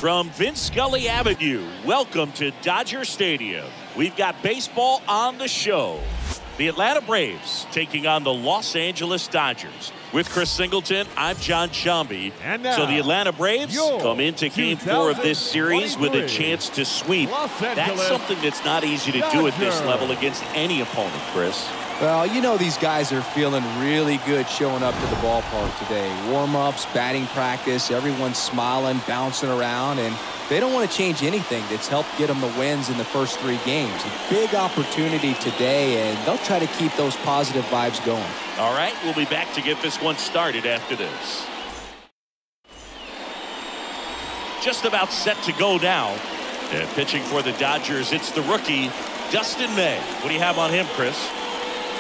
From Vince Scully Avenue, welcome to Dodger Stadium. We've got baseball on the show. The Atlanta Braves taking on the Los Angeles Dodgers. With Chris Singleton, I'm John Sciambi. So the Atlanta Braves come into Game 4 of this series with a chance to sweep. That's something that's not easy to do at this level against any opponent, Chris. Well, you know these guys are feeling really good showing up to the ballpark today. Warm-ups, batting practice, everyone's smiling, bouncing around, and they don't want to change anything that's helped get them the wins in the first 3 games. A big opportunity today, and they'll try to keep those positive vibes going. All right, we'll be back to get this one started after this. Just about set to go now. And pitching for the Dodgers, it's the rookie, Dustin May. What do you have on him, Chris?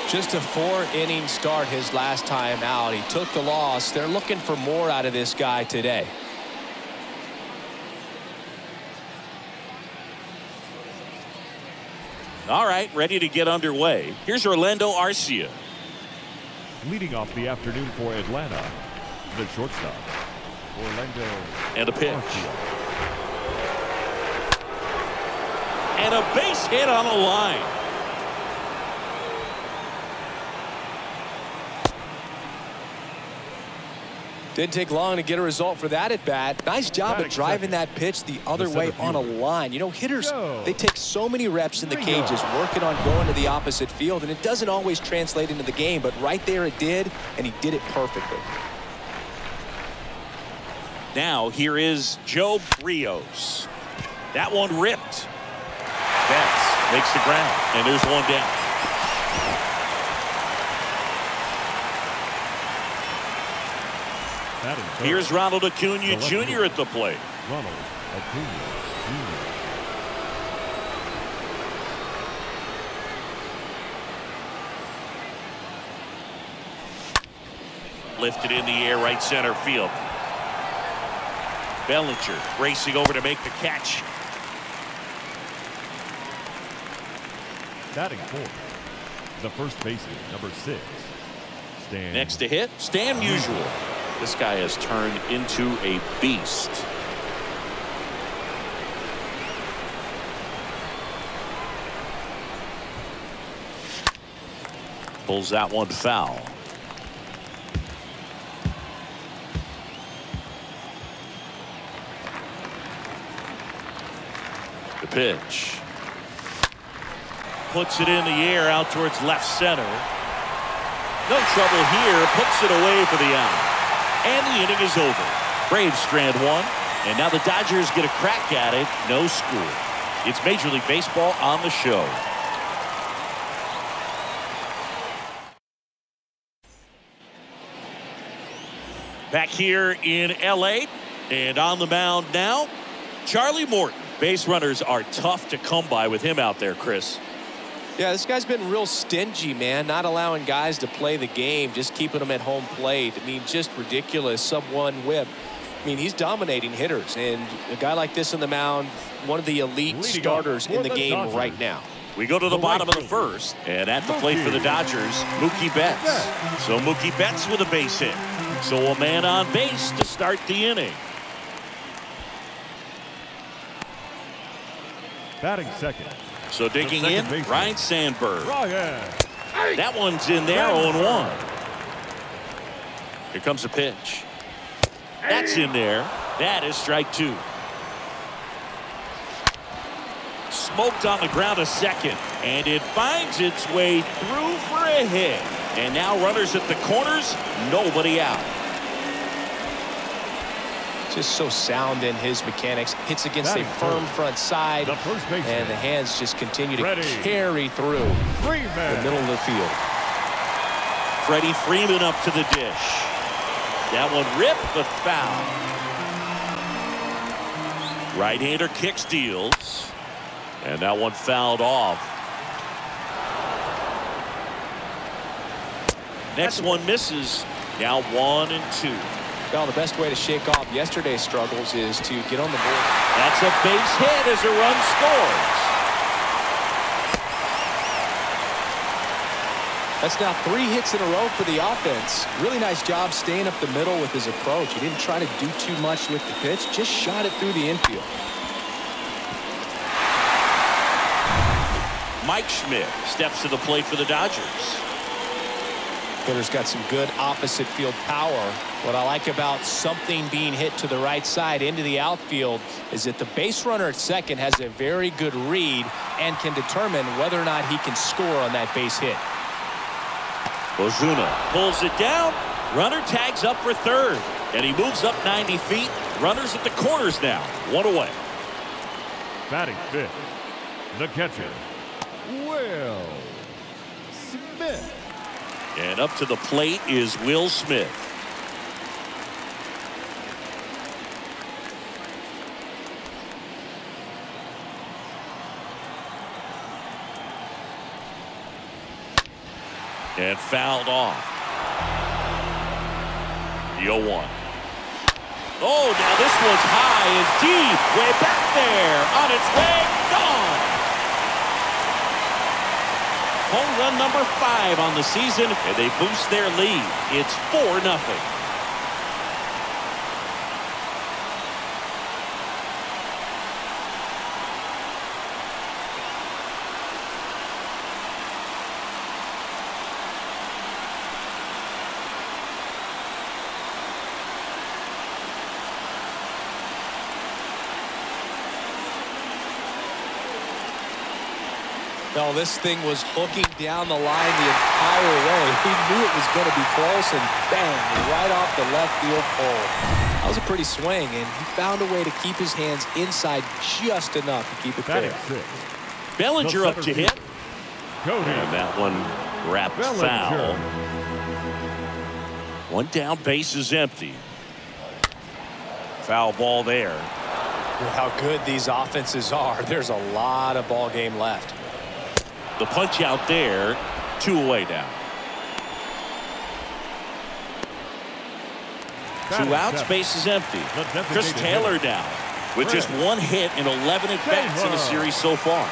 Just a 4-inning start his last time out. He took the loss. They're looking for more out of this guy today. All right, ready to get underway. Here's Orlando Arcia. Leading off the afternoon for Atlanta, the shortstop, Orlando. And a pitch. Arcia. And a base hit on a line. Didn't take long to get a result for that at bat. Nice job of driving that pitch the other way on a line. You know, hitters, they take so many reps in the cages working on going to the opposite field, and it doesn't always translate into the game, but right there it did, and he did it perfectly. Now here is Joe Rios. That one ripped. Betts makes the ground, and there's one down. Here's Ronald Acuna Jr. at the plate. Ronald Acuna Jr. Lifted in the air, right center field. Bellinger racing over to make the catch. Batting fourth, the first baseman, number 6, Stan. Next to hit, Stan Musial. This guy has turned into a beast. Pulls that one foul. The pitch. Puts it in the air out towards left center. No trouble here. Puts it away for the out. And the inning is over. Braves strand one. And now the Dodgers get a crack at it. No score. It's Major League Baseball on the show. Back here in L.A. And on the mound now, Charlie Morton. Base runners are tough to come by with him out there, Chris. Yeah, this guy's been real stingy, man. Not allowing guys to play the game, just keeping them at home plate. I mean, just ridiculous. Sub-1 whip. I mean, he's dominating hitters. And a guy like this on the mound, one of the elite starters in the game right now. We go to the bottom of the first. And at the plate for the Dodgers, Mookie Betts. So Mookie Betts with a base hit. So a man on base to start the inning. Batting second. So digging in, Ryne Sandberg. Ryan. That one's in there, 0-1. Here comes a pitch. That's in there. That is strike 2. Smoked on the ground a second, and it finds its way through for a hit. And now runners at the corners, nobody out. Just so sound in his mechanics. Hits against a firm front side, and the hands just continue to carry through the middle of the field. Freddie Freeman up to the dish. That one ripped, but foul. Right-hander kick steals, and that one fouled off. Next one misses. Now 1-2. Well, the best way to shake off yesterday's struggles is to get on the board. That's a base hit as a run scores. That's now 3 hits in a row for the offense. Really nice job staying up the middle with his approach. He didn't try to do too much with the pitch, just shot it through the infield. Mike Schmidt steps to the plate for the Dodgers. Hitter's got some good opposite field power. What I like about something being hit to the right side into the outfield is that the base runner at second has a very good read and can determine whether or not he can score on that base hit. Ozuna pulls it down. Runner tags up for third. And he moves up 90 feet. Runners at the corners now. 1 away. Batting fifth, the catcher, Will Smith. And up to the plate is Will Smith. And fouled off. The 0-1. Oh, now this one's high and deep. Way back there. On its way. Gone. Home run number 5 on the season, and they boost their lead. It's 4-0. No, this thing was hooking down the line the entire way. He knew it was going to be close, and bang, right off the left field pole. That was a pretty swing, and he found a way to keep his hands inside just enough to keep it there. Bellinger up to hit. Cody. And that one wrapped foul. 1 down, base is empty. Foul ball there. With how good these offenses are, there's a lot of ball game left. The punch out there. 2 away now. 2 outs, base is empty. Chris Taylor down with just 1 hit in 11 at-bats in the series so far.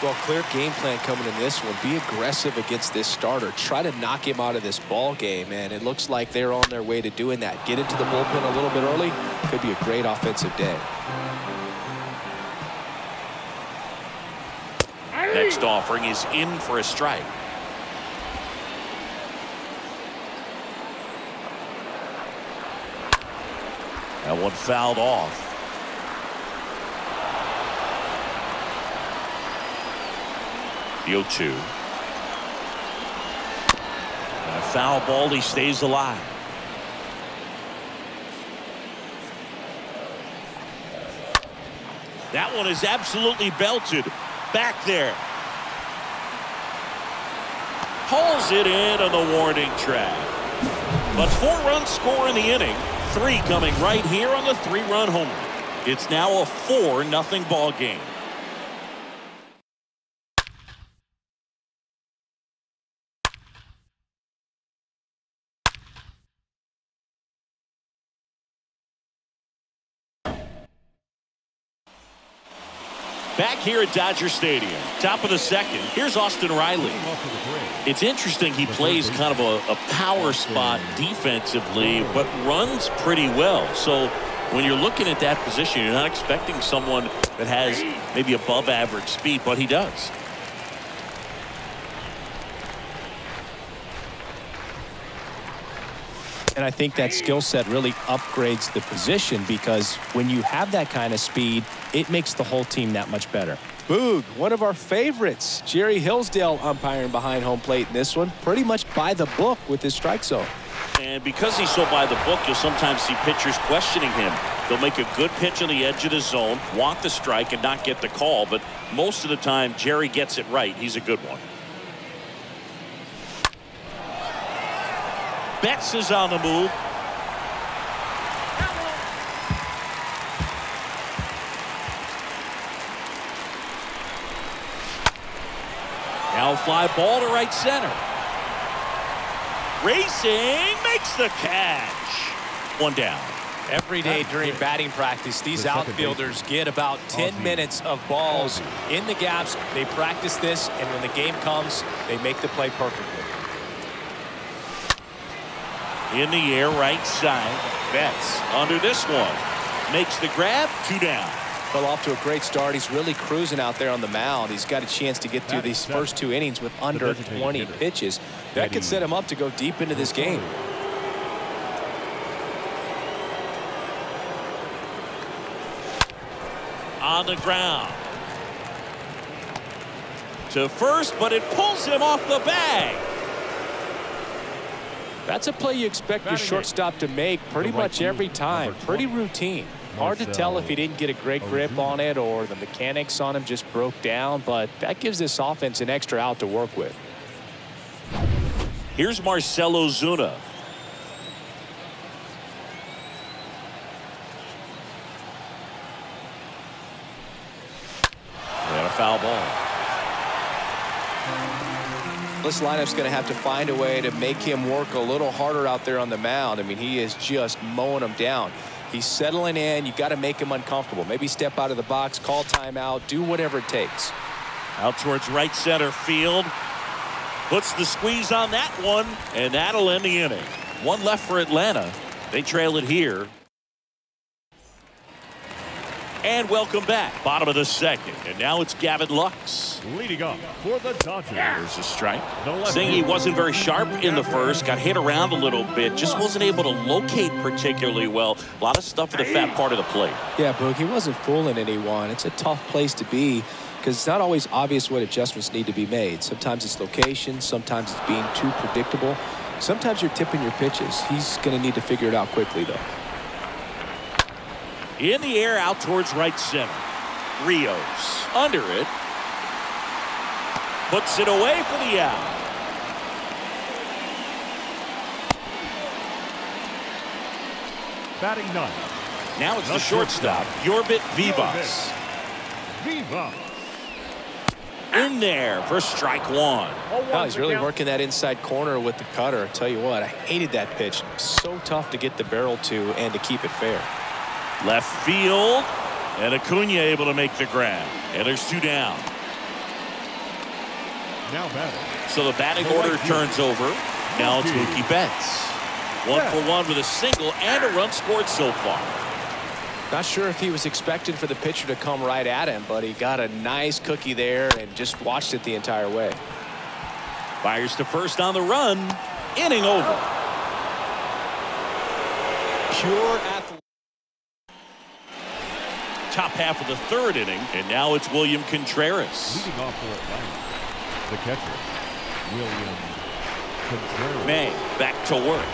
Well, clear game plan coming in this one. Be aggressive against this starter. Try to knock him out of this ball game, and it looks like they're on their way to doing that. Get into the bullpen a little bit early. Could be a great offensive day. Next offering is in for a strike. That one fouled off. The 0-2. And a foul ball, he stays alive. That one is absolutely belted. Back there. Hauls it in on the warning track. But 4 runs score in the inning. 3 coming right here on the 3-run homer. It's now a 4-0 ball game. Back here at Dodger Stadium, top of the second, here's Austin Riley. It's interesting he plays kind of a power spot defensively, but runs pretty well. So when you're looking at that position, you're not expecting someone that has maybe above average speed, but he does. And I think that skill set really upgrades the position, because when you have that kind of speed, it makes the whole team that much better. Boog, one of our favorites. Jerry Hillsdale umpiring behind home plate in this one. Pretty much by the book with his strike zone. And because he's so by the book, you'll sometimes see pitchers questioning him. They'll make a good pitch on the edge of the zone, want the strike, and not get the call. But most of the time, Jerry gets it right. He's a good one. Betts is on the move. Now fly ball to right center. Racing makes the catch. 1 down. Every day during batting practice, these outfielders get about 10 minutes of balls in the gaps. They practice this, and when the game comes, they make the play perfectly. In the air, right side. Betts under this one. Makes the grab, 2 down. Well, off to a great start. He's really cruising out there on the mound. He's got a chance to get through these first 2 innings with under 20 pitches. That could set him up to go deep into this game. On the ground. To first, but it pulls him off the bag. That's a play you expect your shortstop to make pretty much every time. Pretty routine. Hard to tell if he didn't get a great grip on it or the mechanics on him just broke down, but that gives this offense an extra out to work with. Here's Marcell Ozuna. And a foul ball. This lineup's going to have to find a way to make him work a little harder out there on the mound. I mean, he is just mowing them down. He's settling in. You got to make him uncomfortable. Maybe step out of the box, call timeout, do whatever it takes. Out towards right center field. Puts the squeeze on that one, and that'll end the inning. 1 left for Atlanta. They trail it here. And welcome back. Bottom of the second. And now it's Gavin Lux. Leading up for the Dodgers. There's a strike. Saying he wasn't very sharp in the first. Got hit around a little bit. Just wasn't able to locate particularly well. A lot of stuff at the fat part of the plate. Yeah, Boog, he wasn't fooling anyone. It's a tough place to be because it's not always obvious what adjustments need to be made. Sometimes it's location. Sometimes it's being too predictable. Sometimes you're tipping your pitches. He's going to need to figure it out quickly, though. In the air, out towards right center. Rios under it. Puts it away for the out. Batting 9th. Now it's the shortstop, Yorbit Vivas. Vivas. In there for strike 1. Oh, he's really working that inside corner with the cutter. I tell you what, I hated that pitch. So tough to get the barrel to and to keep it fair. Left field, and Acuna able to make the grab. And there's 2 down. Now batting. So the batting order turns over. Now it's Mookie Betts. 1 for 1 with a single and a run scored so far. Not sure if he was expecting for the pitcher to come right at him, but he got a nice cookie there and just watched it the entire way. Fires to first on the run. Inning over. Pure athletic. Top half of the 3rd inning, and now it's William Contreras. Leading off for Atlanta, the catcher, William Contreras. May back to work.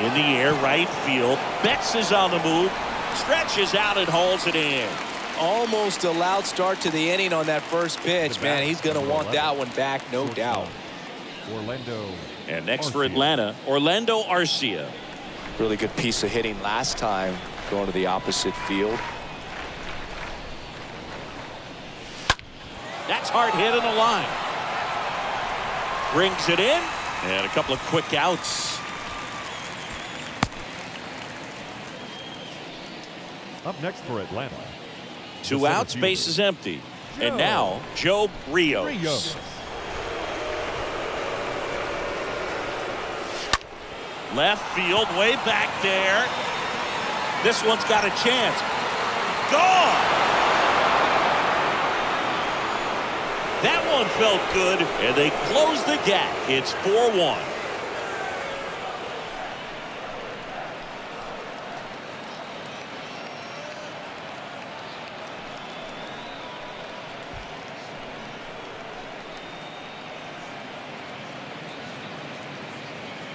In the air, right field. Betts is on the move. Stretches out and hauls it in. Almost a loud start to the inning on that first pitch. Man, he's going to want that one back, no doubt. Orlando. And next for Atlanta, Orlando Arcia. Really good piece of hitting last time, going to the opposite field. That's hard hit in the line. Brings it in, and a couple of quick outs. Up next for Atlanta. 2 outs, base is empty. And now, Joe Rios. Left field, way back there. This one's got a chance. Gone! That one felt good, and they close the gap. It's 4-1.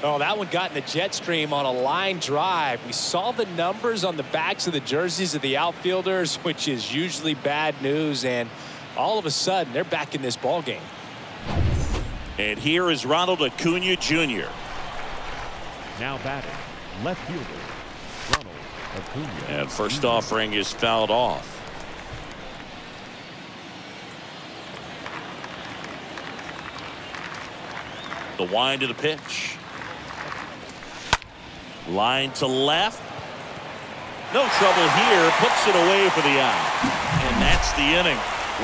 Oh, that one got in the jet stream on a line drive. We saw the numbers on the backs of the jerseys of the outfielders, which is usually bad news, and all of a sudden they're back in this ball game. And here is Ronald Acuna Jr. Now batting, left fielder Ronald Acuna. And first offering is fouled off. The wind of the pitch. Line to left. No trouble here. Puts it away for the out. And that's the inning.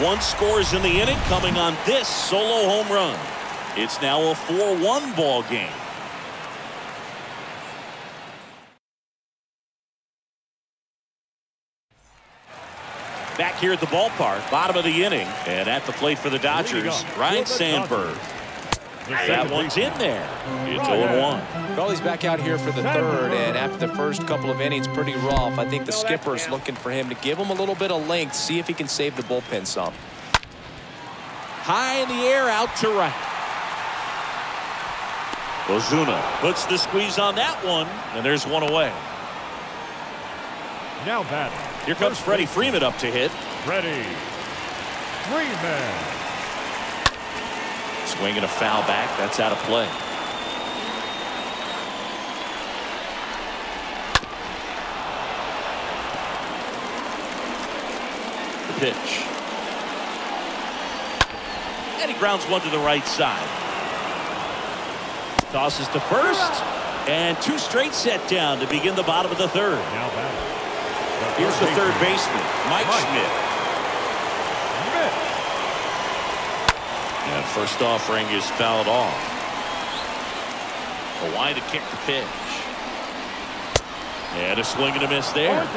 1 scores in the inning coming on this solo home run. It's now a 4-1 ball game. Back here at the ballpark, bottom of the inning, and at the plate for the Dodgers, Ryne Sandberg. That one's in there. It's 0-1. Well, he's back out here for the third, and after the first couple of innings, pretty rough. I think the skipper's looking for him to give him a little bit of length, see if he can save the bullpen some. High in the air, out to right. Ozuna puts the squeeze on that one, and there's one away. Now batting. Here comes Freddie Freeman up to hit. Freddie Freeman. Swinging a foul back. That's out of play. The pitch. And he grounds one to the right side. Tosses to first. And 2 straight set down to begin the bottom of the third. Now batting. Here's the third baseman, Mike Schmidt. And first offering is fouled off. Kawhi to kick the pitch. And a swing and a miss there.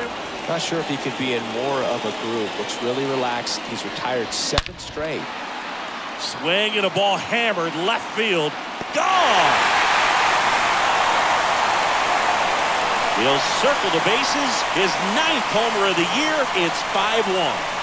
Not sure if he could be in more of a groove. Looks really relaxed. He's retired 7 straight. Swing and a ball hammered left field. Gone! He'll circle the bases. His 9th homer of the year. It's 5-1.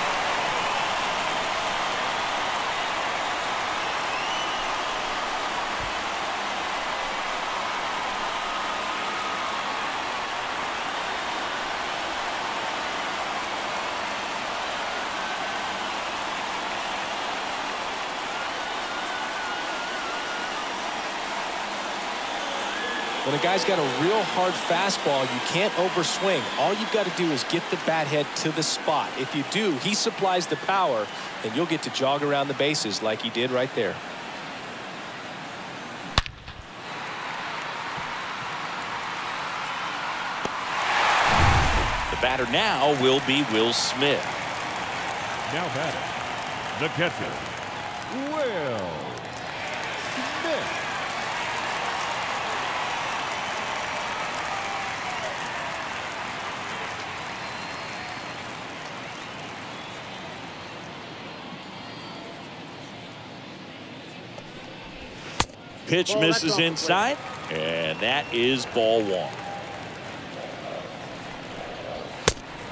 When a guy's got a real hard fastball, you can't overswing. All you've got to do is get the bat head to the spot. If you do, he supplies the power, and you'll get to jog around the bases like he did right there. The batter now will be Will Smith. Now batting. The catcher, Will Smith. Pitch misses inside, and that is ball 1.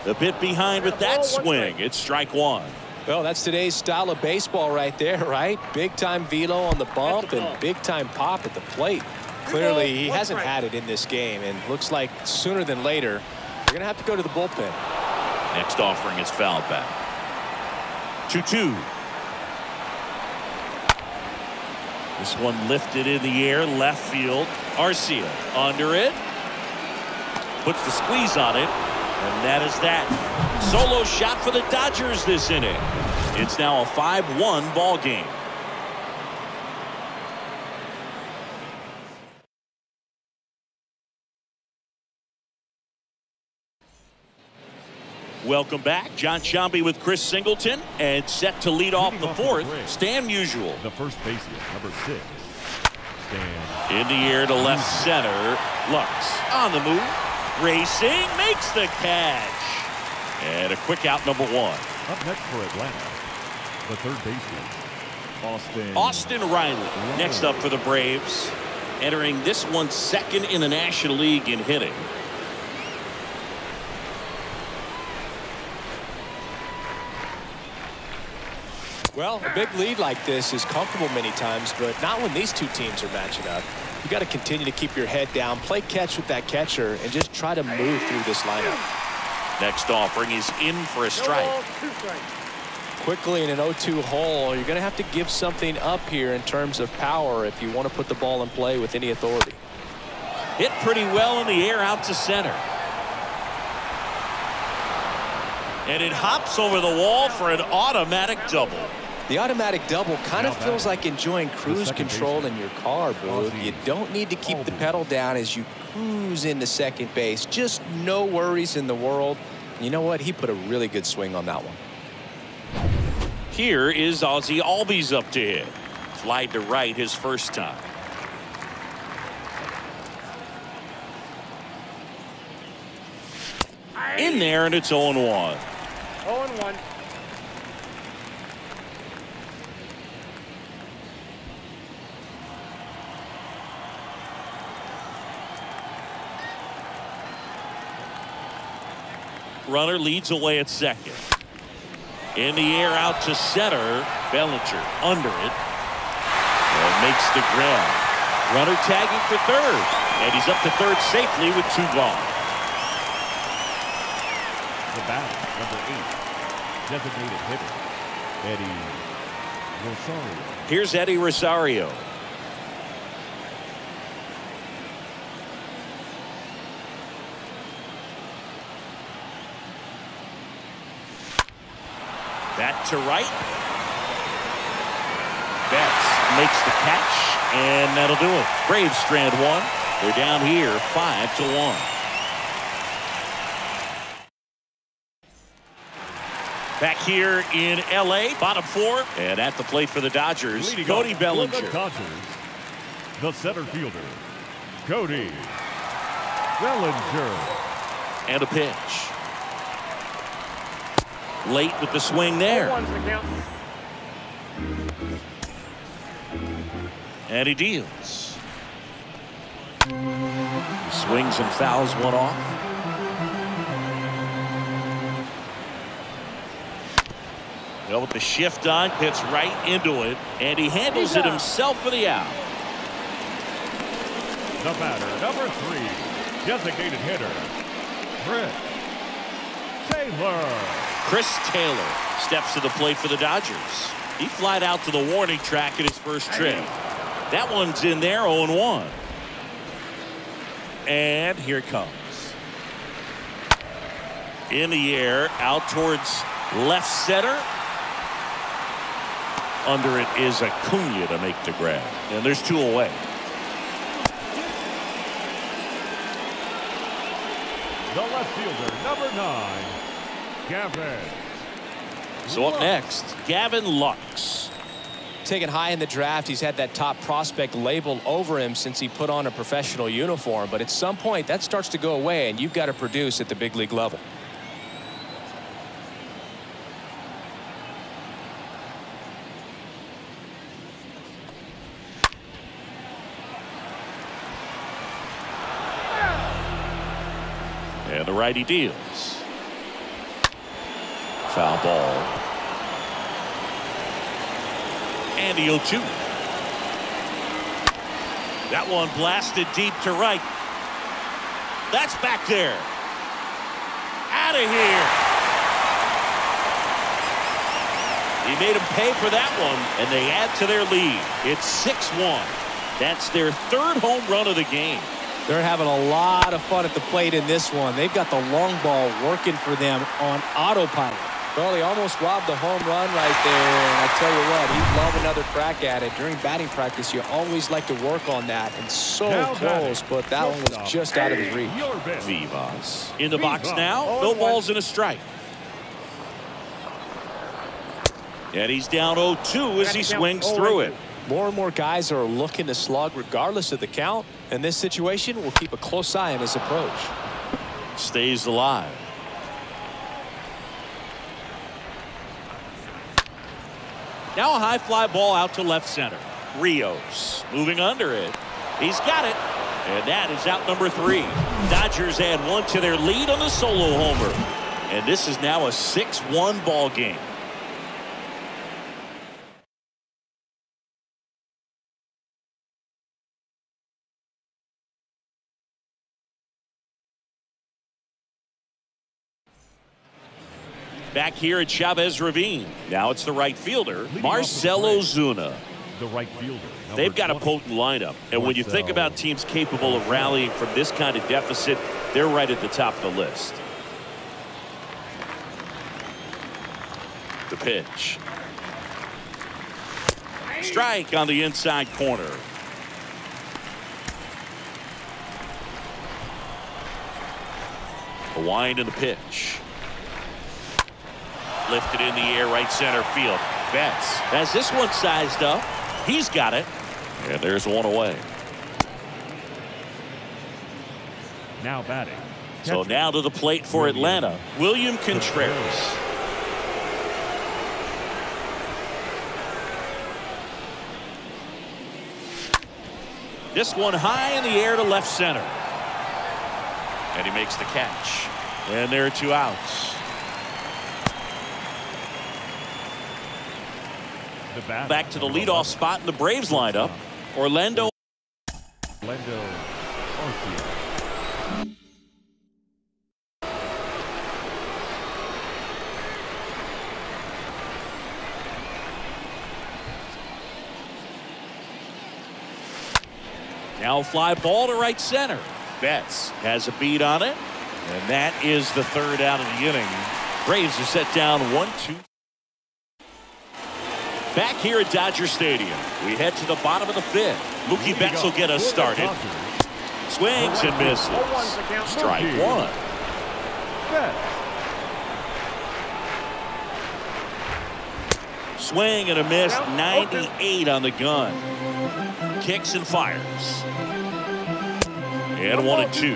The bit behind with that swing. It's strike 1. Well, that's today's style of baseball right there, right? Big time velo on the bump and big time pop at the plate. Clearly, he hasn't had it in this game, and looks like sooner than later, they're going to have to go to the bullpen. Next offering is fouled back. 2-2. This one lifted in the air, left field. Arcia under it. Puts the squeeze on it. And that is that. Solo shot for the Dodgers this inning. It's now a 5-1 ball game. Welcome back. John Sciambi with Chris Singleton, and set to lead off the fourth, Stan Musial. The first baseman, number 6, Stan. In the air to left center. Lux on the move. Racing, makes the catch. And a quick out, number 1. Up next for Atlanta, the third baseman, Austin Riley. Next up for the Braves. Entering this one second in the National League in hitting. Well, a big lead like this is comfortable many times, but not when these two teams are matching up. You got to continue to keep your head down, play catch with that catcher, and just try to move through this lineup. Next offering is in for a strike. Quickly in an 0-2 hole, you're going to have to give something up here in terms of power if you want to put the ball in play with any authority. Hit pretty well in the air out to center. And it hops over the wall for an automatic double. The automatic double kind of feels like enjoying cruise control in your car, Boog. You don't need to keep the pedal down as you cruise into second base. Just no worries in the world. You know what? He put a really good swing on that one. Here is Ozzie Albies up to hit. Flied to right his first time. In there, and it's 0-1. 0-1. Runner leads away at second. In the air out to center. Bellinger under it. And makes the grab. Runner tagging for third. And he's up to third safely with 2 gone. The batter, number 8, designated hitter, Eddie Rosario. Here's Eddie Rosario. Back to right. Betts makes the catch, and that'll do it. Braves strand 1. They're down here 5-1. Back here in L.A., bottom 4, and at the plate for the Dodgers, Leading Cody off Bellinger. for the Dodgers, the center fielder, Cody Bellinger. And a pitch. Late with the swing there. 0-1's the count. And he deals. He swings and fouls one off. Well, with the shift on, hits right into it, and he handles it himself for the out. The batter, number 3, designated hitter, Chris Taylor. Chris Taylor steps to the plate for the Dodgers. He flied out to the warning track in his first trip. That one's in there, 0-1. And here it comes. In the air, out towards left center. Under it is Acuna to make the grab. And there's 2 away. The left fielder, number 9, Gavin. So up next, Gavin Lux. Taken high in the draft, he's had that top prospect label over him since he put on a professional uniform. But at some point, that starts to go away, and you've got to produce at the big league level. And the righty deals. Foul ball. And the 0-2. That one blasted deep to right. That's back there. Out of here. He made him pay for that one, and they add to their lead. It's 6-1. That's their 3rd home run of the game. They're having a lot of fun at the plate in this one. They've got the long ball working for them on autopilot. Well, he almost robbed the home run right there, and I tell you what, he'd love another crack at it. During batting practice, you always like to work on that, and so close, but that one was just out of his reach. Vivas in the box now. No balls and a strike. And he's down 0-2 as he swings through it. More and more guys are looking to slug regardless of the count. In this situation, we'll keep a close eye on his approach. Stays alive. Now a high fly ball out to left center. Rios moving under it. He's got it. And that is out number 3. Dodgers add 1 to their lead on the solo homer. And this is now a 6-1 ball game. Back here at Chavez Ravine. Now it's the right fielder, Marcell Ozuna. The right fielder. They've got a potent lineup. And when you think about teams capable of rallying from this kind of deficit, they're right at the top of the list. The pitch. Strike on the inside corner. The wind and the pitch. Lifted in the air, right center field. Betts has this one sized up. He's got it. And there's one away. Now batting. So now to the plate for Atlanta, William Contreras. This one high in the air to left center. And he makes the catch. And there are 2 outs. Back to the leadoff spot in the Braves lineup. Orlando Arcia. Now fly ball to right center. Betts has a beat on it. And that is the 3rd out of the inning. Braves are set down 1-2. Back here at Dodger Stadium, we head to the bottom of the 5th. Mookie Betts will get us started. Swings and misses. Strike 1. Swing and a miss. 98 on the gun. Kicks and fires. And 1-2.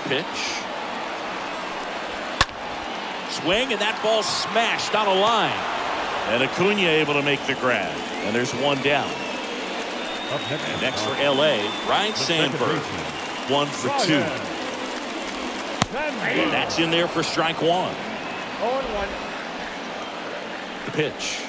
Pitch. Swing, and that ball smashed on a line. And Acuna able to make the grab. And there's 1 down. And next for L.A., Ryan Sandberg. 1 for 2. And that's in there for strike 1. 0-1. The pitch.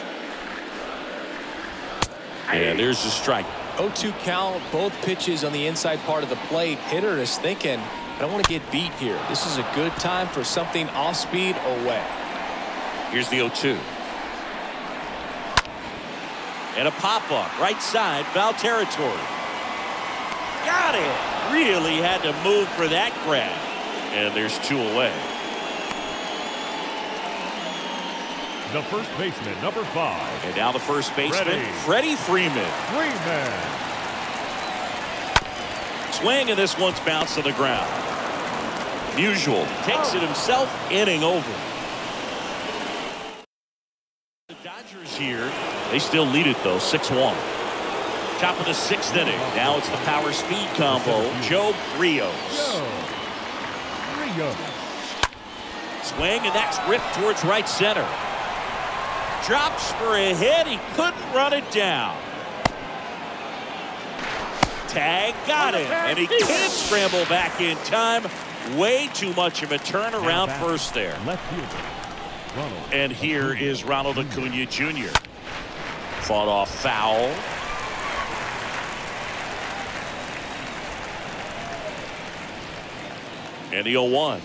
And there's the strike. 0-2 count, both pitches on the inside part of the plate. Hitter is thinking, I don't want to get beat here. This is a good time for something off speed away. Here's the 0-2. And a pop-up, right side, foul territory. Got it. Really had to move for that grab. And there's 2 away. The first baseman, number 5. And now the first baseman, Freddie Freeman. Swing, and this one's bounced to the ground. Musial takes it himself, inning over. The Dodgers here, they still lead it though, 6-1. Top of the 6th inning. Now it's the power speed combo, Joe Rios. Swing, and that's ripped towards right center. Drops for a hit. He couldn't run it down. Tag got him, and he can't scramble back in time. Way too much of a turnaround first there. And here is Ronald Acuna Jr. Fought off foul. And the 0-1.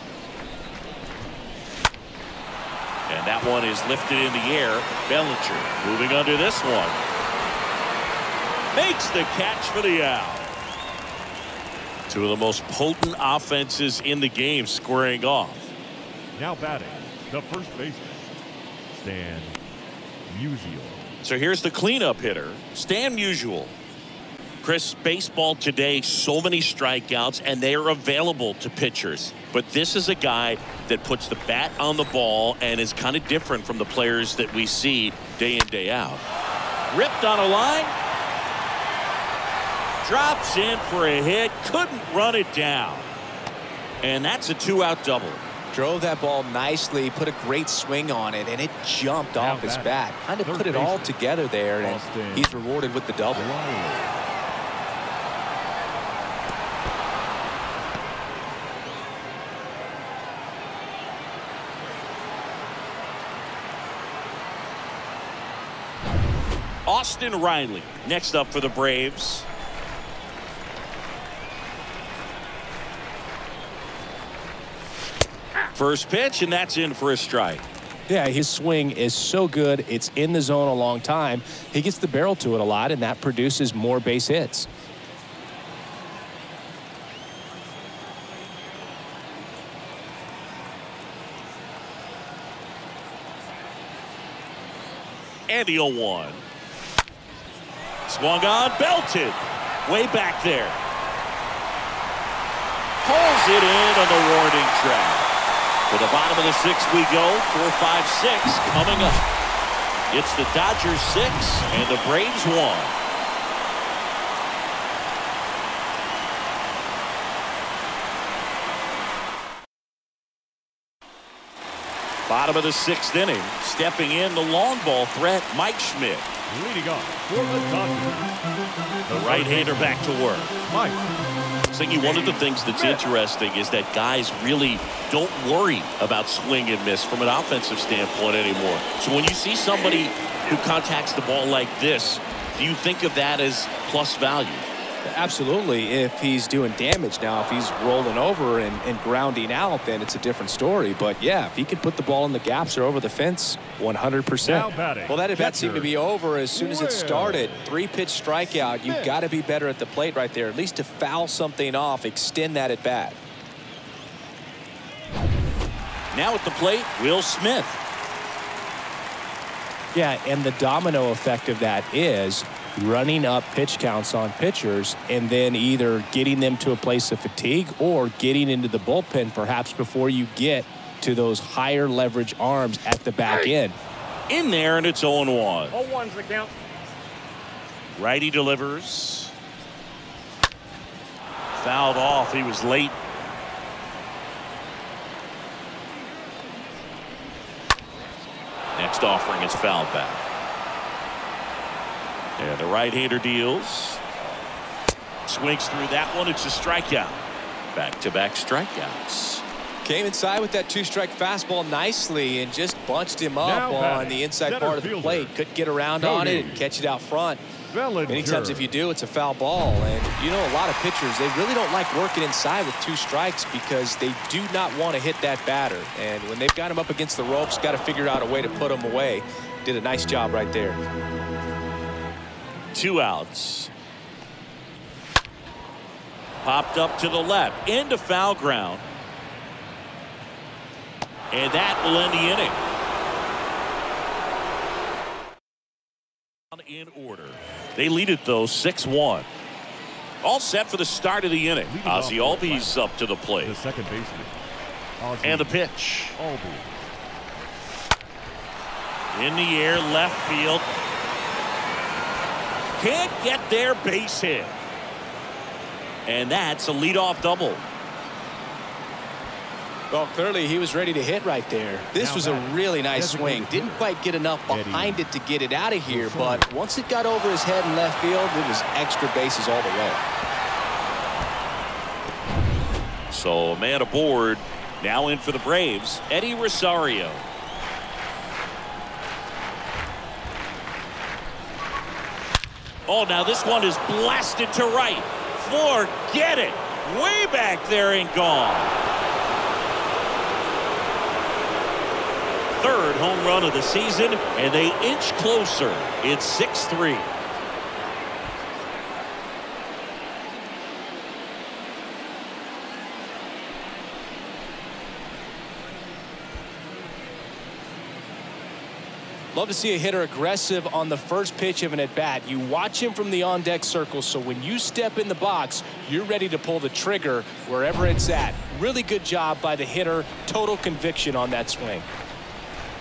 And that one is lifted in the air. Bellinger moving under this one. Makes the catch for the out. 2 of the most potent offenses in the game squaring off. Now batting, the first baseman, Stan Musial. So here's the cleanup hitter, Stan Musial. Chris, baseball today, so many strikeouts, and they are available to pitchers. But this is a guy that puts the bat on the ball and is kind of different from the players that we see day in, day out. Ripped on a line. Drops in for a hit. Couldn't run it down. And that's a 2-out double. Drove that ball nicely, put a great swing on it, and it jumped off his bat. Kind of put it all together there, and he's rewarded with the double. Austin Riley next up for the Braves. First pitch, and that's in for a strike. Yeah, his swing is so good. It's in the zone a long time. He gets the barrel to it a lot, and that produces more base hits. And the 0-1. Swung on, belted. Way back there. Pulls it in on the warning track. To the bottom of the 6th we go. 4-5-6 coming up. It's the Dodgers 6 and the Braves 1. Bottom of the 6th inning. Stepping in the long ball threat, Mike Schmidt. Leading off for the Dodgers. The right-hander back to work. Mike. Siggy, one of the things that's interesting is that guys really don't worry about swing and miss from an offensive standpoint anymore. So when you see somebody who contacts the ball like this, do you think of that as plus value? Absolutely. If he's doing damage now, if he's rolling over and grounding out, then it's a different story. But yeah, if he can put the ball in the gaps or over the fence, 100%. Well, that at bat seemed to be over as soon as it started. 3-pitch strikeout. You've got to be better at the plate right there, at least to foul something off, extend that at bat. Now at the plate, Will Smith. Yeah, and the domino effect of that is running up pitch counts on pitchers and then either getting them to a place of fatigue or getting into the bullpen perhaps before you get to those higher leverage arms at the back end. In there, and it's 0-1. 0-1's the count. Righty delivers. Fouled off. He was late. Next offering is fouled back. And the right-hander deals. Swings through that one. It's a strikeout. Back-to-back strikeouts. Came inside with that 2-strike fastball nicely and just bunched him up on the inside part of the plate. Couldn't get around on it and catch it out front. Many times if you do, it's a foul ball. And you know, a lot of pitchers, they really don't like working inside with 2 strikes because they do not want to hit that batter. And when they've got him up against the ropes, got to figure out a way to put him away. Did a nice job right there. 2 outs. Popped up to the left into foul ground, and that will end the inning. In order, they lead it though 6-1. All set for the start of the inning. Ozzie Albies up to the plate. The second baseman. And the pitch. Albies. In the air, left field. Can't get their base hit. And that's a leadoff double. Well, clearly he was ready to hit right there. This was a really nice swing. Didn't quite get enough behind it to get it out of here, but once it got over his head in left field, it was extra bases all the way. So a man aboard. Now in for the Braves, Eddie Rosario. Oh, now this one is blasted to right. Forget it. Way back there and gone. Third home run of the season, and they inch closer. It's 6-3. Love to see a hitter aggressive on the first pitch of an at-bat. You watch him from the on-deck circle, so when you step in the box, you're ready to pull the trigger wherever it's at. Really good job by the hitter. Total conviction on that swing.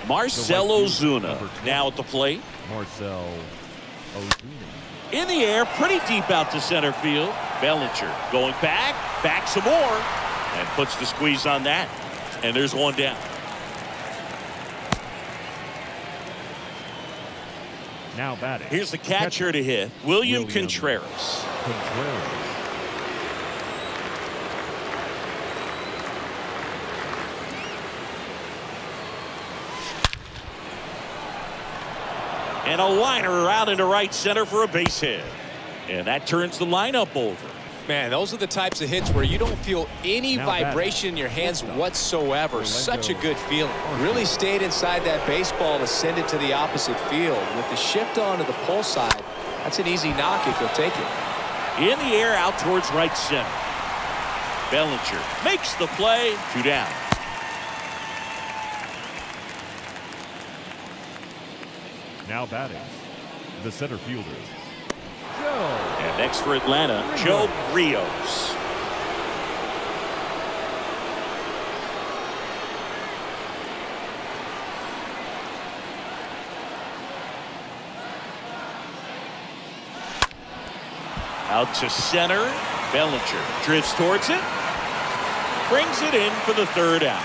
Marcell Ozuna now at the plate. Marcell Ozuna. In the air, pretty deep out to center field. Bellinger going back some more, and puts the squeeze on that. And there's one down. Now batting. Here's the catcher to hit, William Contreras. And a liner out into right center for a base hit. And that turns the lineup over. Man, those are the types of hits where you don't feel any vibration in your hands whatsoever. Such a good feeling. Really stayed inside that baseball to send it to the opposite field. With the shift onto the pull side, that's an easy knock if you'll take it. In the air out towards right center. Bellinger makes the play. 2 down. Now batting, the center fielder, Joe. And next for Atlanta, Joe Rios. Out to center. Bellinger drifts towards it. Brings it in for the third out.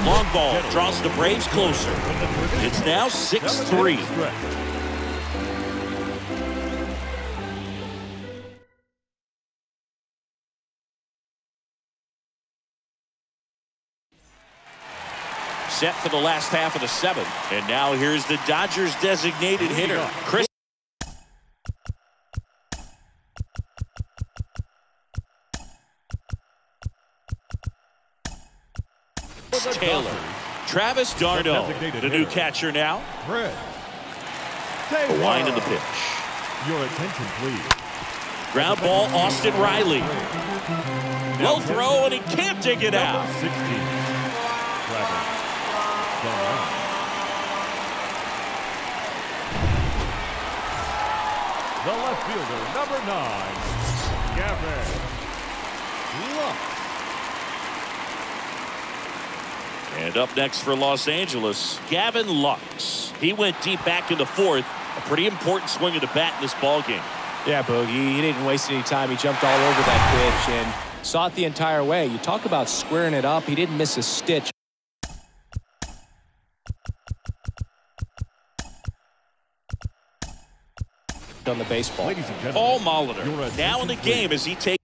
Long ball draws the Braves closer. It's now 6-3. Set for the last half of the seventh. And now here's the Dodgers designated hitter, Chris Taylor. Travis d'Arnaud, the new catcher now. The wind of the pitch. Your attention, please. Ground ball, Austin Riley. Low throw, and he can't dig it out. 16. Travis d'Arnaud. The left fielder, number 9, Gavin Lux. And up next for Los Angeles, Gavin Lux. He went deep back in the fourth. A pretty important swing of the bat in this ball game. Yeah, Bogey, he didn't waste any time. He jumped all over that pitch and saw it the entire way. You talk about squaring it up. He didn't miss a stitch on the baseball. Ladies and gentlemen, Paul Molitor now in the game as he takes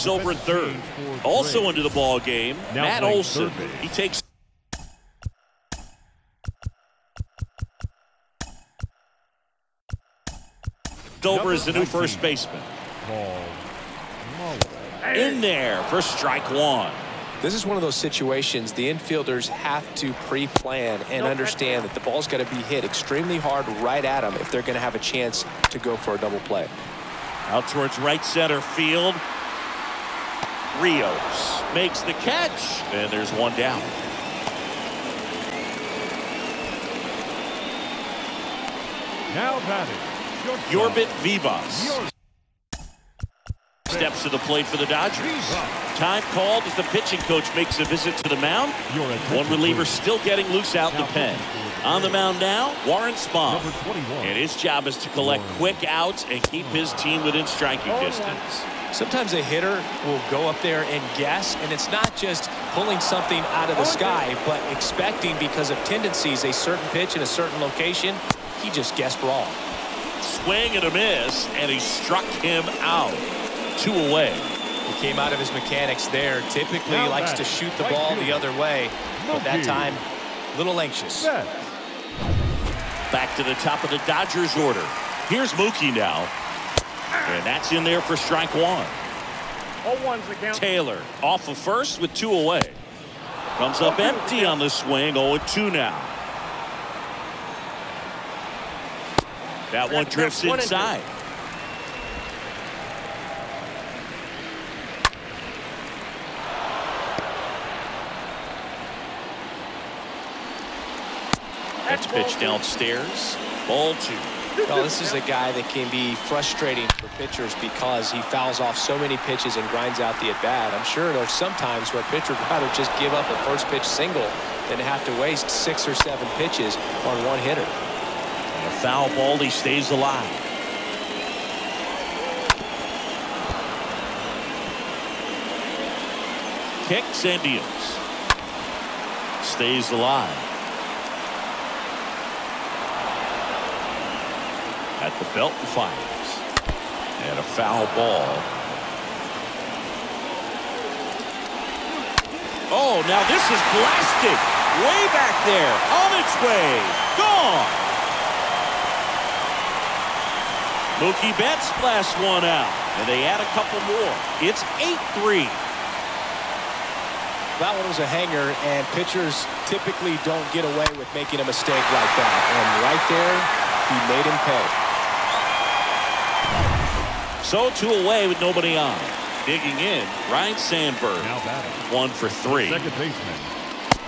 over in third. Also into the ball game, Matt Olson. He takes over as the new first baseman. Paul Molitor. In there for strike one. This is one of those situations the infielders have to pre-plan and understand that the ball's got to be hit extremely hard right at them if they're going to have a chance to go for a double play. Out towards right center field. Rios makes the catch, and there's one down. Now batting, Yorbit Vivas steps to the plate for the Dodgers. Time called as the pitching coach makes a visit to the mound. One reliever still getting loose out in the pen. On the mound now, Warren Spahn. And his job is to collect quick outs and keep his team within striking distance. Sometimes a hitter will go up there and guess, and it's not just pulling something out of the sky, but expecting because of tendencies a certain pitch in a certain location. He just guessed wrong. Swing and a miss, and he struck him out. 2 away. He came out of his mechanics there. Typically likes to shoot the ball the other way, but that time a little anxious. Back to the top of the Dodgers order. Here's Mookie now. And that's in there for strike one. 0-1's the count. Taylor off of first with 2 away. Comes up empty on the swing. 0-2 now. That one drifts inside. That's pitch downstairs. Ball 2. Well, this is a guy that can be frustrating for pitchers because he fouls off so many pitches and grinds out the at-bat. I'm sure there's some times where a pitcher would rather just give up a first pitch single than have to waste 6 or 7 pitches on one hitter. And a foul ball, he stays alive. Kicks and deals. Stays alive. At the belt and fires. And a foul ball. Oh, now this is blasted. Way back there. On its way. Gone. Mookie Betts blasts one out. And they add a couple more. It's 8-3. That one was a hanger, and pitchers typically don't get away with making a mistake like that. And right there, he made him pay. So 2 away with nobody on. Digging in, Ryne Sandberg. Now batting. 1 for 3. Second baseman.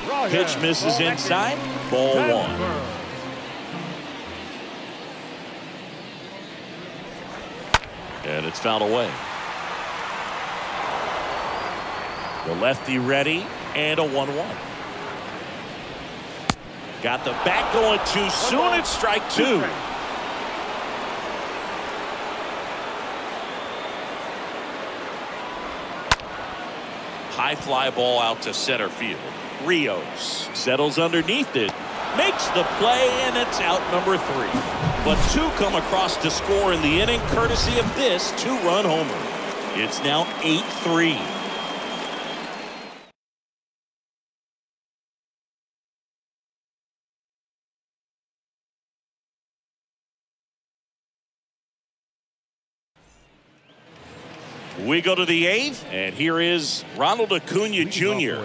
Ryan Pitch misses inside. Ball 1. Sandberg. And it's fouled away. The lefty ready, and a 1-1. Got the bat going too soon. It's strike 2. High fly ball out to center field. Rios settles underneath it, makes the play, and it's out number 3. But 2 come across to score in the inning, courtesy of this 2-run homer. It's now 8-3. We go to the 8th, and here is Ronald Acuna Jr.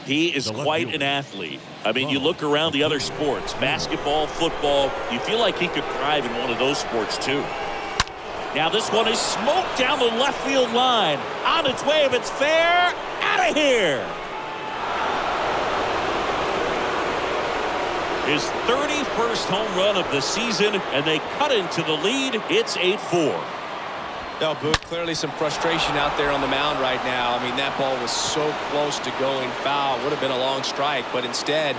He is quite an athlete. I mean, you look around the other sports, basketball, football, you feel like he could thrive in one of those sports too. Now this one is smoked down the left field line. On its way, if it's fair, out of here. His 31st home run of the season, and they cut into the lead. It's 8-4. No, Boog, clearly some frustration out there on the mound right now. I mean, that ball was so close to going foul. Would have been a long strike, but instead,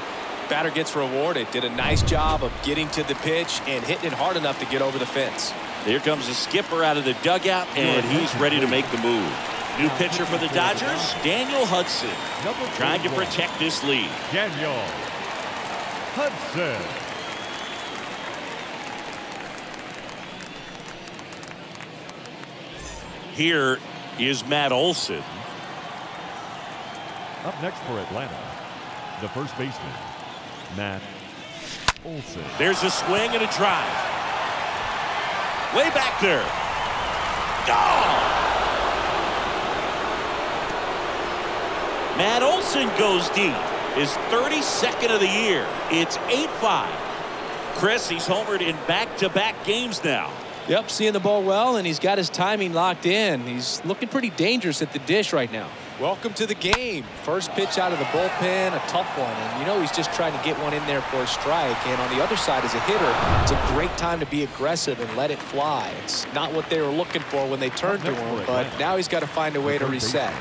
batter gets rewarded. Did a nice job of getting to the pitch and hitting it hard enough to get over the fence. Here comes the skipper out of the dugout, and he's ready to make the move. New pitcher for the Dodgers, Daniel Hudson, trying to protect this lead. Daniel Hudson. Here is Matt Olson. Up next for Atlanta, the first baseman, Matt Olson. There's a swing and a drive. Way back there. Gone! Matt Olson goes deep. His 32nd of the year. It's 8-5. Chris, he's homered in back-to-back games now. Yep, seeing the ball well, and he's got his timing locked in. He's looking pretty dangerous at the dish right now. Welcome to the game. First pitch out of the bullpen, a tough one. And you know he's just trying to get one in there for a strike. And on the other side, as a hitter, it's a great time to be aggressive and let it fly. It's not what they were looking for when they turned to him, but now he's got to find a way to reset.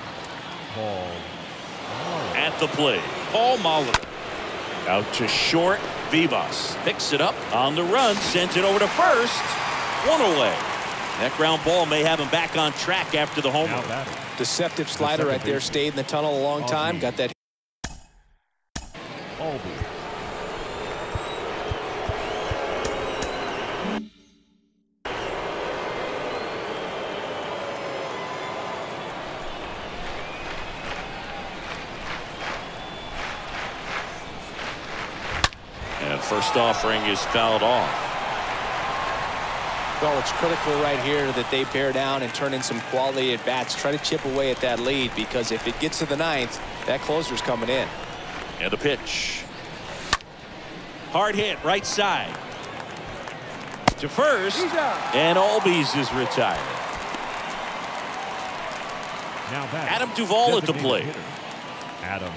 At the plate, Paul Molitor. Out to short, Vivas picks it up on the run, sends it over to first. 1 away. That ground ball may have him back on track after the homer. Deceptive slider right there. Stayed in the tunnel a long time. Got that. And first offering is fouled off. Well, it's critical right here that they bear down and turn in some quality at bats. Try to chip away at that lead, because if it gets to the 9th, that closer's coming in. And a pitch. Hard hit right side. To first. And Albies is retired. Now back, Adam Duvall at the plate. Adam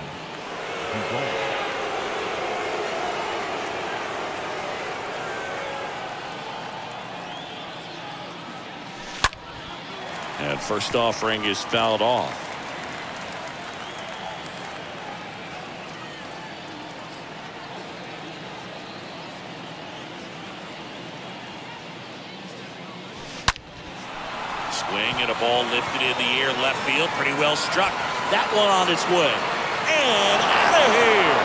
Duvall. And first offering is fouled off. Swing and a ball lifted in the air, left field, pretty well struck. That one on its way. And out of here.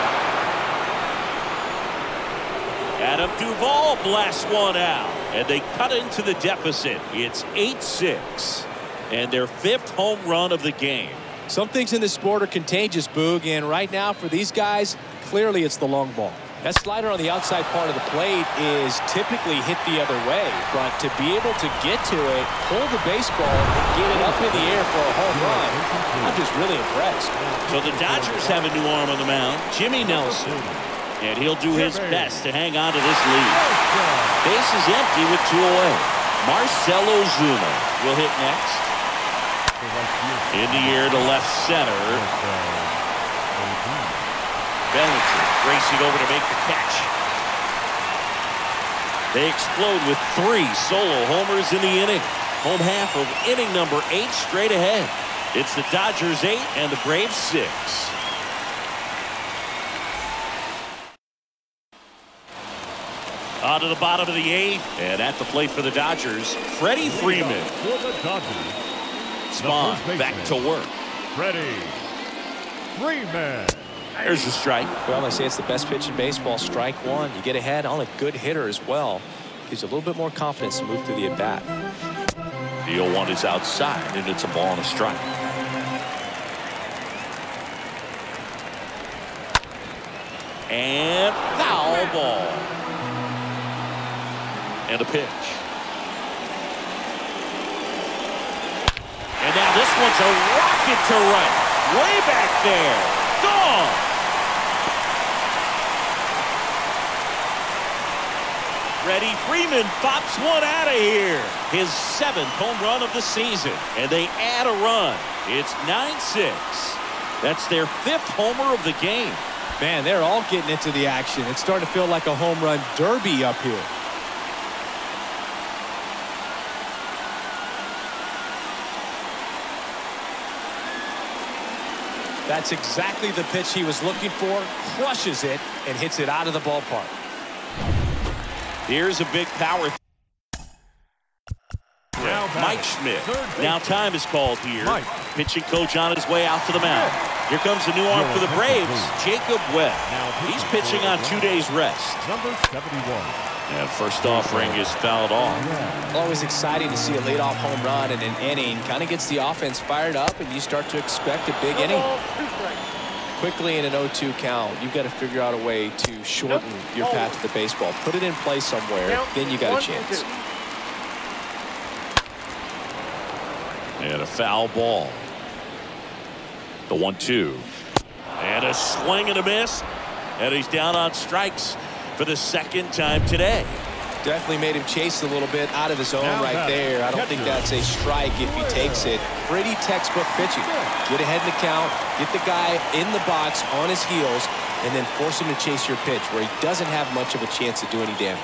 Adam Duvall blasts one out, and they cut into the deficit. It's 8-6. And their 5th home run of the game. Some things in this sport are contagious, Boog, and right now for these guys, clearly it's the long ball. That slider on the outside part of the plate is typically hit the other way, but to be able to get to it, pull the baseball, and get it up in the air for a home run, I'm just really impressed. So the Dodgers have a new arm on the mound, Jimmy Nelson, and he'll do his best to hang on to this lead. Base is empty with 2 away. Marcell Ozuna will hit next. In the air to left center. Bellinger racing over to make the catch. They explode with 3 solo homers in the inning. Home half of inning number 8 straight ahead. It's the Dodgers 8 and the Braves 6. On to the bottom of the 8th, and at the plate for the Dodgers, Freddie Freeman. For the Dodgers, Spahn back to work. Freddie Freeman. There's the strike. Well, I say it's the best pitch in baseball. Strike one. You get ahead on a good hitter as well. Gives you a little bit more confidence to move through the at-bat. The 0-1 is outside, and it's a ball and a strike. And foul ball. And a pitch. And now this one's a rocket to right. Way back there. Gone. Freddie Freeman pops one out of here. His 7th home run of the season. And they add a run. It's 9-6. That's their 5th homer of the game. Man, they're all getting into the action. It's starting to feel like a home run derby up here. That's exactly the pitch he was looking for. Crushes it and hits it out of the ballpark. Here's a big power. Mike Schmidt. Now time is called here. Pitching coach on his way out to the mound. Here comes a new arm for the Braves, Jacob Webb. He's pitching on 2 days rest. Number 71. And first offering is fouled off. Always exciting to see a leadoff home run in an inning. Kind of gets the offense fired up, and you start to expect a big inning. Quickly in an 0-2 count, you've got to figure out a way to shorten your path to the baseball. Put it in play somewhere, then you got a chance. And a foul ball. The 1-2. And a swing and a miss. And he's down on strikes for the 2nd time today. Definitely made him chase a little bit out of his zone right there. I don't think that's a strike if he takes it. Pretty textbook pitching. Get ahead in the count, get the guy in the box on his heels, and then force him to chase your pitch where he doesn't have much of a chance to do any damage.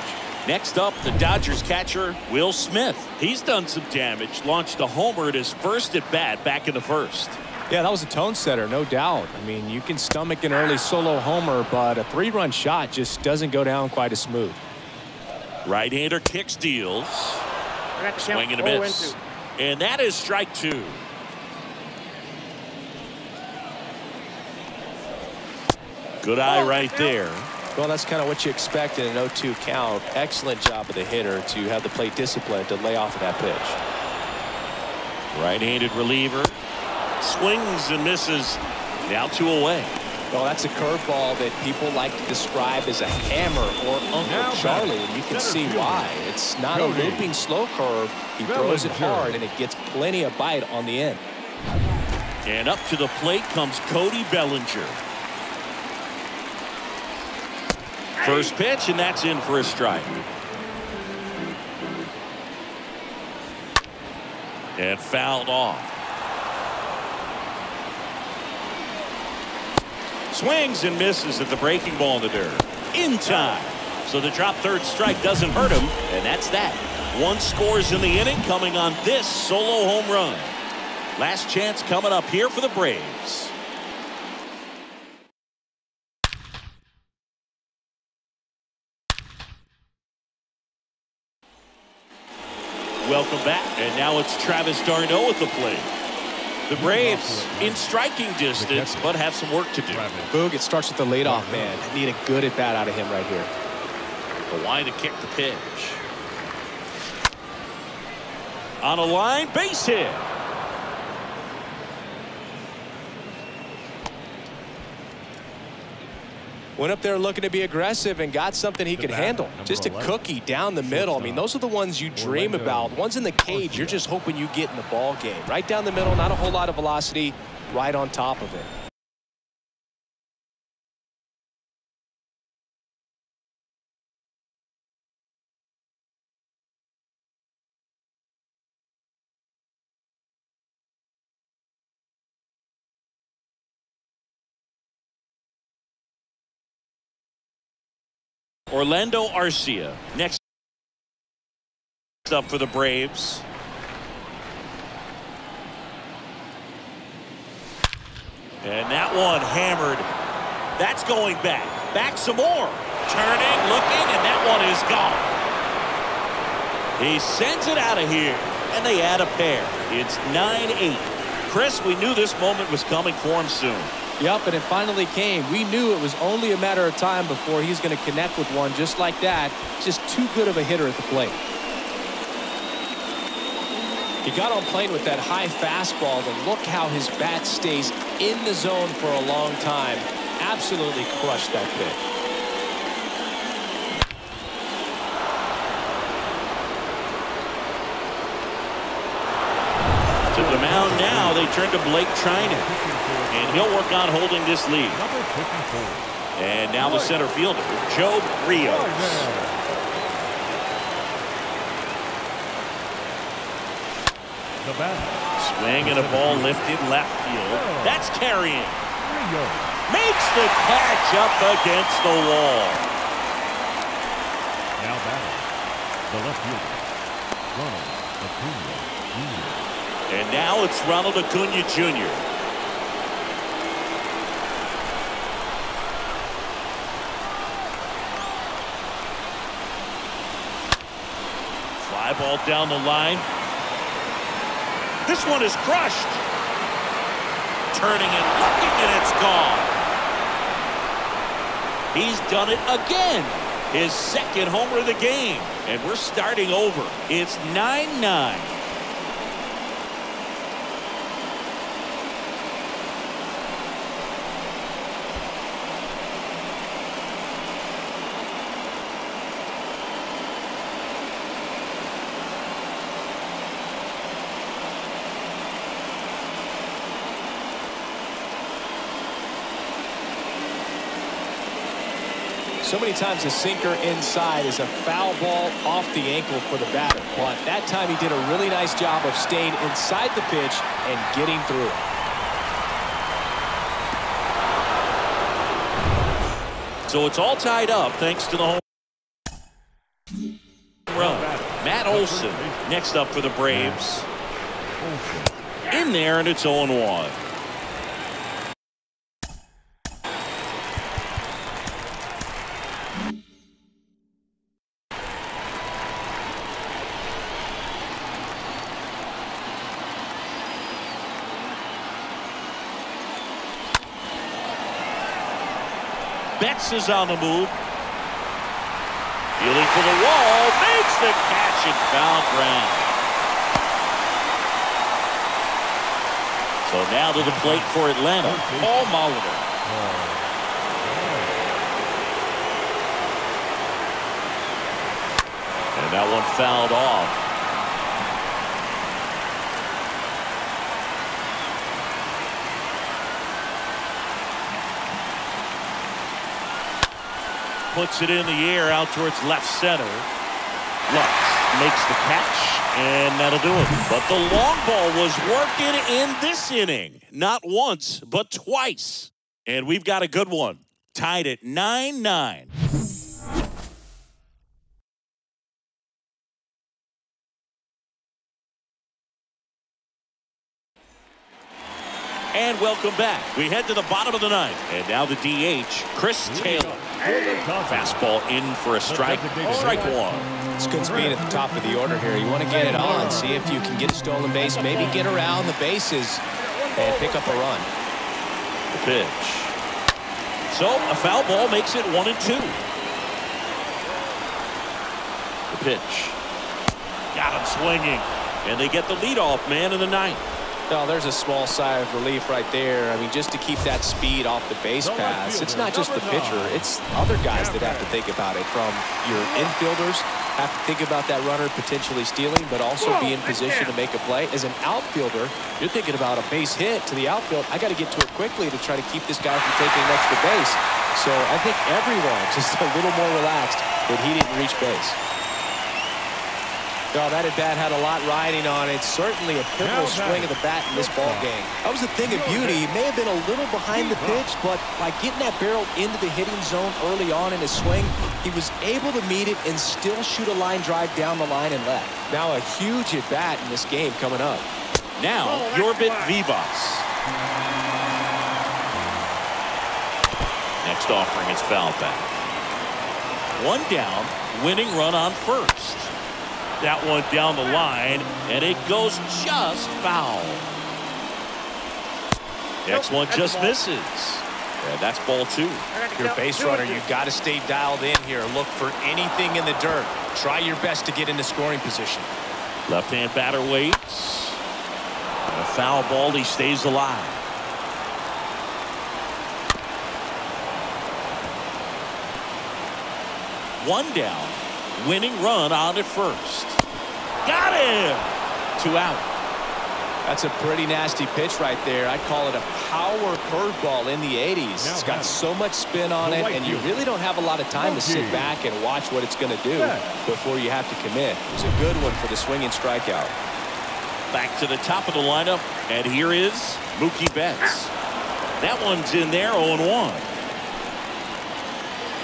Next up, the Dodgers catcher, Will Smith. He's done some damage, launched a homer at his first at bat back in the 1st. Yeah, that was a tone setter, no doubt. I mean, you can stomach an early solo homer, but a 3-run shot just doesn't go down quite as smooth. Right-hander kick steals. Swing and a miss. And that is strike 2. Good eye right there. Well, that's kind of what you expect in an 0-2 count. Excellent job of the hitter to have the plate discipline to lay off of that pitch. Right-handed reliever. Swings and misses. Now 2 away. Well, that's a curveball that people like to describe as a hammer or Uncle Charlie, and you can see why. It's not a looping slow curve. He throws it hard, and it gets plenty of bite on the end. And up to the plate comes Cody Bellinger. First pitch, and that's in for a strike. And fouled off. Swings and misses at the breaking ball in the dirt. In time. So the drop 3rd strike doesn't hurt him, and that's that. 1 scores in the inning coming on this solo home run. Last chance coming up here for the Braves. Welcome back, and now it's Travis d'Arnaud at the plate. The Braves in striking distance, but have some work to do. Boog, it starts with the leadoff man. Need a good at-bat out of him right here. The line to kick the pitch. On a line, base hit. Went up there looking to be aggressive and got something he could handle. Just a cookie down the middle. I mean, those are the ones you dream about. Ones in the cage, you're just hoping you get in the ball game. Right down the middle, not a whole lot of velocity, right on top of it. Orlando Arcia next up for the Braves. And that one hammered. That's going back. Back some more. Turning, looking, and that one is gone. He sends it out of here, and they add a pair. It's 9-8. Chris, we knew this moment was coming for him soon. Yep, and it finally came. We knew it was only a matter of time before he's going to connect with one just like that. Just too good of a hitter at the plate. He got on plane with that high fastball, and look how his bat stays in the zone for a long time. Absolutely crushed that pitch. To the mound now, they turn to Blake Trinan, and he'll work on holding this lead. And now the center fielder, Joe Rios. Swing and a ball lifted left field. That's carrying. Makes the catch up against the wall. Now batting, the left fielder, Ronald Acuna Jr. And now it's Ronald Acuna Jr. Fly ball down the line. This one is crushed. Turning and looking, and it's gone. He's done it again. His second homer of the game. And we're starting over. It's 9-9. So many times a sinker inside is a foul ball off the ankle for the batter. But that time he did a really nice job of staying inside the pitch and getting through it. So it's all tied up thanks to the home run. Matt Olson next up for the Braves. In there, and it's 0-1. Betts is on the move. Fielding for the wall. Makes the catch and foul ground. So now to the plate for Atlanta. Paul Molitor. And that one fouled off. Puts it in the air out towards left center. Lutz makes the catch, and that'll do it. But the long ball was working in this inning. Not once, but twice. And we've got a good one. Tied at 9-9. And welcome back. We head to the bottom of the ninth. And now the DH, Chris Taylor. Fastball in for a strike. Strike one. It's good speed at the top of the order here. You want to get it on, see if you can get a stolen base, maybe get around the bases and pick up a run. The pitch. So a foul ball makes it 1-2. The pitch. Got him swinging. And they get the leadoff man in the ninth. No, there's a small sigh of relief right there. I mean, just to keep that speed off the base paths. It's not just the pitcher. It's other guys that have to think about it. From your infielders have to think about that runner potentially stealing, but also be in position to make a play. As an outfielder, you're thinking about a base hit to the outfield. I got to get to it quickly to try to keep this guy from taking an extra base. So I think everyone just a little more relaxed that he didn't reach base. No, that at-bat had a lot riding on it. Certainly a pivotal swing of the bat in this ball game. That was a thing of beauty. He may have been a little behind the pitch, but by getting that barrel into the hitting zone early on in his swing, He was able to meet it and still shoot a line drive down the line and left. Now a huge at-bat in this game coming up. Now, Jorbit Vivas. Next offering is foul back. One down, winning run on first. That one down the line, and it goes just foul. Next one just misses. And that's ball 2. Your base runner, you've got to stay dialed in here. Look for anything in the dirt. Try your best to get into scoring position. Left-hand batter waits. And a foul ball, he stays alive. One down, winning run on at first. Got him! 2 out. That's a pretty nasty pitch right there. I'd call it a power curveball in the 80s. It's got so much spin on it, and you really don't have a lot of time to sit back and watch what it's going to do before you have to commit. It's a good one for the swinging strikeout. Back to the top of the lineup, and here is Mookie Betts. That one's in there, 0-1.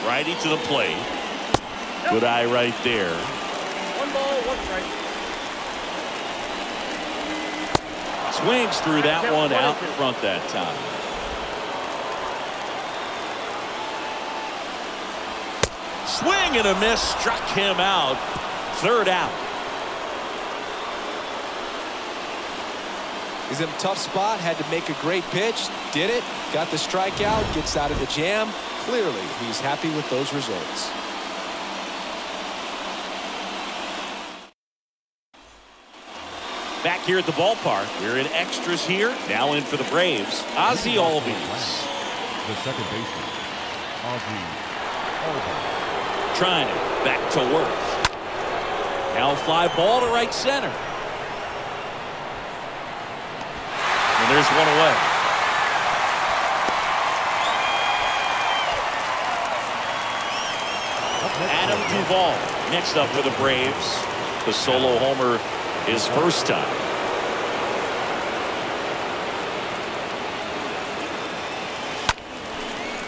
Righty to the plate. Good eye right there. 1 ball, 1 strike. Swings through that one out in front that time. Swing and a miss, struck him out. 3rd out. He's in a tough spot, had to make a great pitch, did it, got the strikeout, gets out of the jam. Clearly, he's happy with those results. Back here at the ballpark, we're in extras here. Now in for the Braves, Ozzie Albies. The second baseman, Ozzie Albies. Trying it, back to Worth. Now fly ball to right center. And there's one away. Adam Duvall next up for the Braves. The solo homer his first time.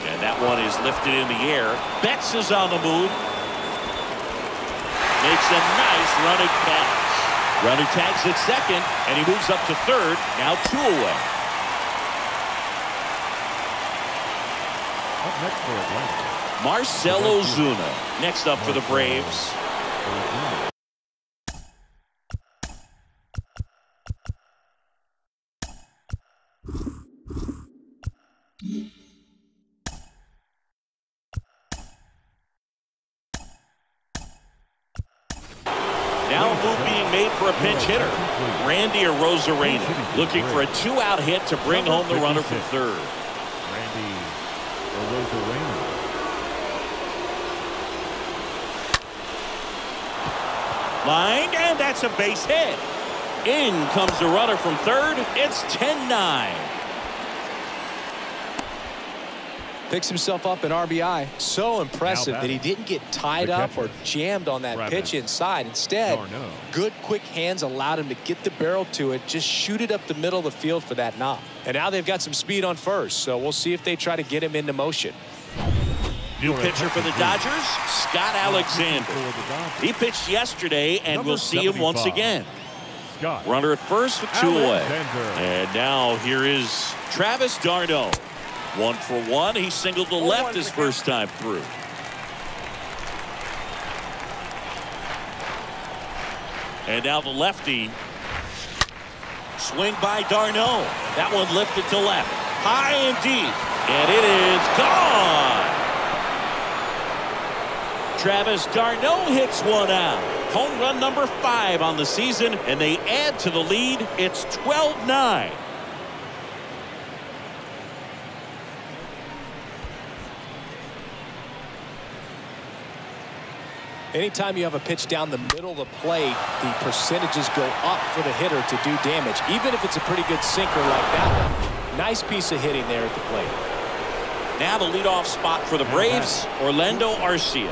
And that one is lifted in the air. Betts is on the move. Makes a nice running catch. Runner tags at second, and he moves up to third. Now 2 away. Up next for Atlanta, Marcell Ozuna next up for the Braves. Now a move being made for a pinch hitter. Randy Arozarena looking for a 2-out hit to bring home the runner from third. Randy Arozarena. Lined, and that's a base hit. In comes the runner from third. It's 10-9. Picks himself up an RBI. So impressive that he didn't get tied up or jammed on that pitch inside. Instead, good quick hands allowed him to get the barrel to it, just shoot it up the middle of the field for that knock. And now they've got some speed on first, so we'll see if they try to get him into motion. New pitcher for the Dodgers, Scott Alexander. He pitched yesterday, and we'll see him once again. Runner at first with 2 away. And now here is Travis d'Arnaud. 1 for 1. He singled to left his first time through. And now the lefty. Swing by d'Arnaud. That one lifted to left. High and deep. And it is gone. Travis d'Arnaud hits one out. Home run number 5 on the season, and they add to the lead. It's 12-9. Anytime you have a pitch down the middle of the plate, the percentages go up for the hitter to do damage, even if it's a pretty good sinker like that one. Nice piece of hitting there at the plate. Now the leadoff spot for the Braves, Orlando Arcia.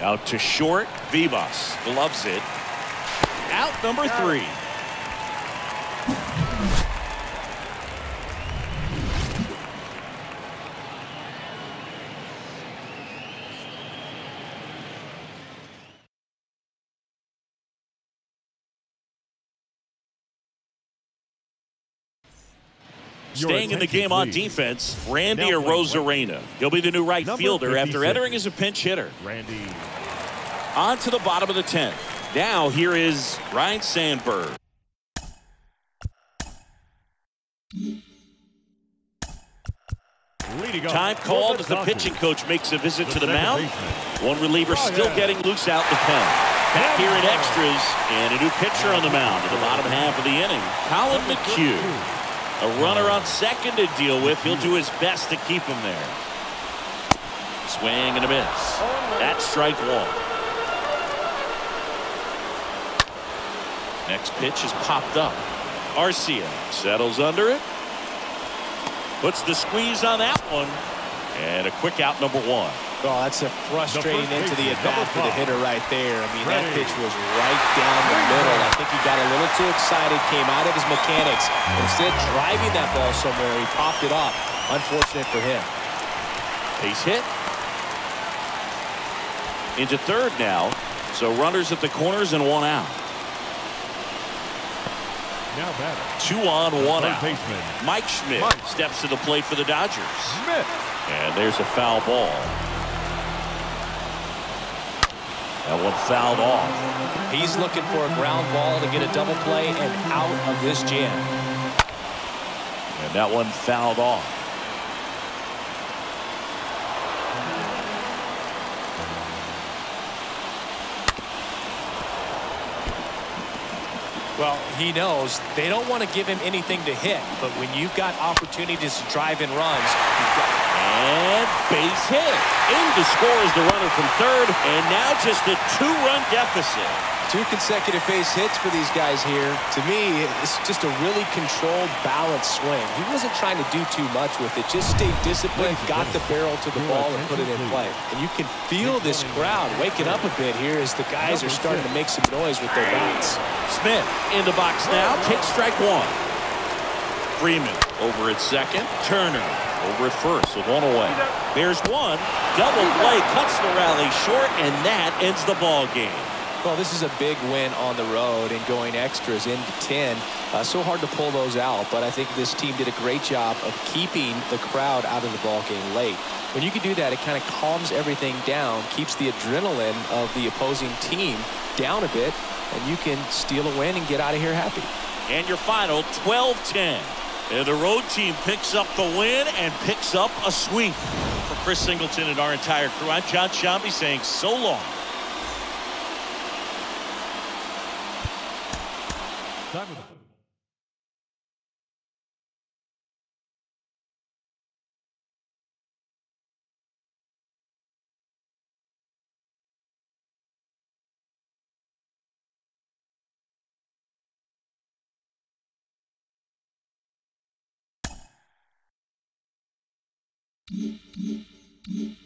Out to short, Vivas gloves it. Out number 3. Staying in the game on defense, Randy Arozarena. He'll be the new right fielder after entering as a pinch hitter. Randy. On to the bottom of the 10th. Now here is Ryne Sandberg. Time called as the pitching coach makes a visit to the mound. One reliever still getting loose out in the pen. Back here in extras, and a new pitcher on the mound in the bottom half of the inning, Collin McHugh. A runner on second to deal with. He'll do his best to keep him there. Swing and a miss. That's strike one. Next pitch is popped up. Arcia settles under it. Puts the squeeze on that one. And a quick out, number one. Oh, that's a frustrating into the at-bat for the hitter right there. I mean, that pitch was right down the middle. I think he got a little too excited, came out of his mechanics. Instead, driving that ball somewhere, he popped it up. Unfortunate for him. Base hit. Into third now. So runners at the corners and one out. Now batter. 2 on, 1 out. Baseman. Mike Schmidt steps to the plate for the Dodgers. Schmidt. And there's a foul ball. That one fouled off. He's looking for a ground ball to get a double play and out of this jam. And that one fouled off. Well, he knows they don't want to give him anything to hit, but when you've got opportunities to drive in runs, and base hit. In to score is the runner from third, and now just a 2-run deficit. 2 consecutive base hits for these guys here. To me, it's just a really controlled, balanced swing. He wasn't trying to do too much with it. Just stayed disciplined, got the barrel to the ball, and put it in play. And you can feel this crowd waking up a bit here as the guys are starting to make some noise with their bats. Smith in the box now, takes strike one. Freeman over at second. Turner over at first with one away. There's one. Double play cuts the rally short, and that ends the ball game. Well, this is a big win on the road and going extras into 10. So hard to pull those out, but I think this team did a great job of keeping the crowd out of the ball game late. When you can do that, it kind of calms everything down, keeps the adrenaline of the opposing team down a bit, and you can steal a win and get out of here happy. And your final 12-10. And the road team picks up the win and picks up a sweep. For Chris Singleton and our entire crew, I'm Jon Sciambi saying so long. Time with Mm-hmm.